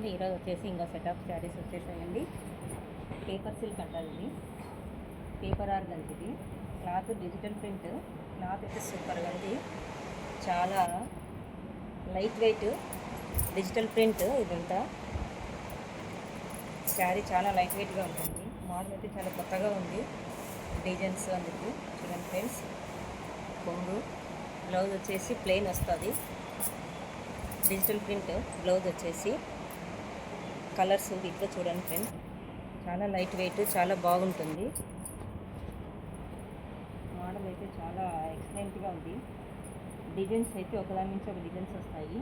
చూడండి ఈరోజు వచ్చేసి ఇంకో సెట్ ఆఫ్ శారీస్ వచ్చేసాయండి. పేపర్ సిల్క్ అంటారు ఇది, పేపర్ ఆర్గంజ్ ఇది. క్లాత్ డిజిటల్ ప్రింట్, క్లాత్ అయితే సూపర్గా ఉంది. చాలా లైట్ వెయిట్ డిజిటల్ ప్రింట్ ఇదంతా. శారీ చాలా లైట్ వెయిట్గా ఉంటుంది. మోడల్ అయితే చాలా కొత్తగా ఉంది, డిజైన్స్ అందుకు. చూడండి ఫ్రెండ్స్, కొంగు, బ్లౌజ్ వచ్చేసి ప్లెయిన్ వస్తుంది. డిజిటల్ ప్రింట్ బ్లౌజ్ వచ్చేసి కలర్స్ ఇట్లా చూడండి ఫ్రెండ్స్, చాలా లైట్ వెయిట్, చాలా బాగుంటుంది. మోడల్ అయితే చాలా ఎక్సలెంట్గా ఉంది. డిజైన్స్ అయితే ఒకదాని నుంచి ఒక డిజైన్స్ వస్తాయి.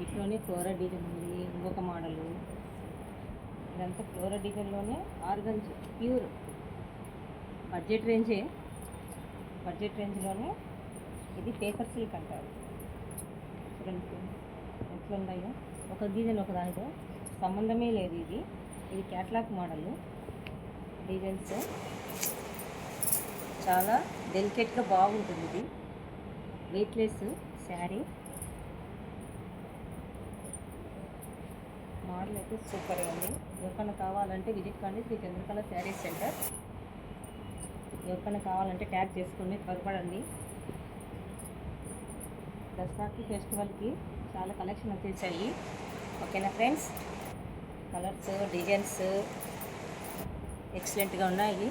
ఇట్లోనే ఫ్లోరల్ డిజైన్ ఉంది, ఇంకొక మోడలు. ఇదంతా ఫ్లోరల్ డిజైన్లోనే ఆర్గంజ్ ప్యూర్ బడ్జెట్ రేంజ్లోనే ఇది పేపర్ సిల్క్ అంటారు. చూడండి ఎట్లా ఉన్నాయో, ఒక డిజైన్ ఒక దానితో సంబంధమే లేదు. ఇది క్యాట్లాగ్ మోడల్. డిజైన్స్ చాలా డెలికేట్గా బాగుంటుంది. ఇది వెయిట్లెస్ శారీ. మోడల్ అయితే సూపర్గా ఉంది. ఎవరికైనా కావాలంటే విజిట్ కండి శ్రీ చంద్రకళ శారీస్ సెంటర్. ఎవరికైనా కావాలంటే ట్యాగ్ చేసుకోండి, త్వరపడండి. దసరాకి ఫెస్టివల్కి చాలా కలెక్షన్ వచ్చేసాయి. ఓకేనా ఫ్రెండ్స్, కలర్స్ డిజైన్స్ ఎక్సలెంట్గా ఉన్నాయి.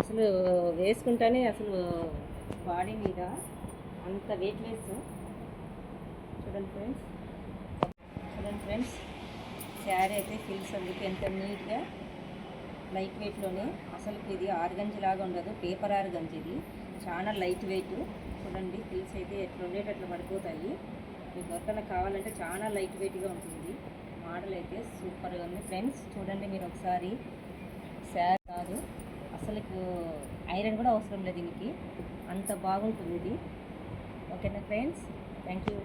అసలు వేసుకుంటేనే అసలు బాడీ మీద అంత వెయిట్లెస్. చూడండి ఫ్రెండ్స్, శారీ అయితే ఫిల్స్ అందుకు ఎంత నీట్గా లైట్ వెయిట్లోనే. అసలు ఇది ఆర్గంజ్ లాగా ఉండదు, పేపర్ ఆర్గంజ్. ఇది చాలా లైట్ వెయిట్. చూడండి ఫిల్స్ అయితే ఎట్లా ఉండేటి అట్లా పడిపోతాయి. మీకు ఎవరికైనా కావాలంటే చాలా లైట్ వెయిట్గా ఉంటుంది. మోడల్ అయితే సూపర్గా ఉంది ఫ్రెండ్స్. చూడండి మీరు ఒకసారి, శారీ కాదు అసలు ఐరన్ కూడా అవసరం లేదు దీనికి, అంత బాగుంటుంది ఇది. ఓకేనా ఫ్రెండ్స్, థ్యాంక్ యూ.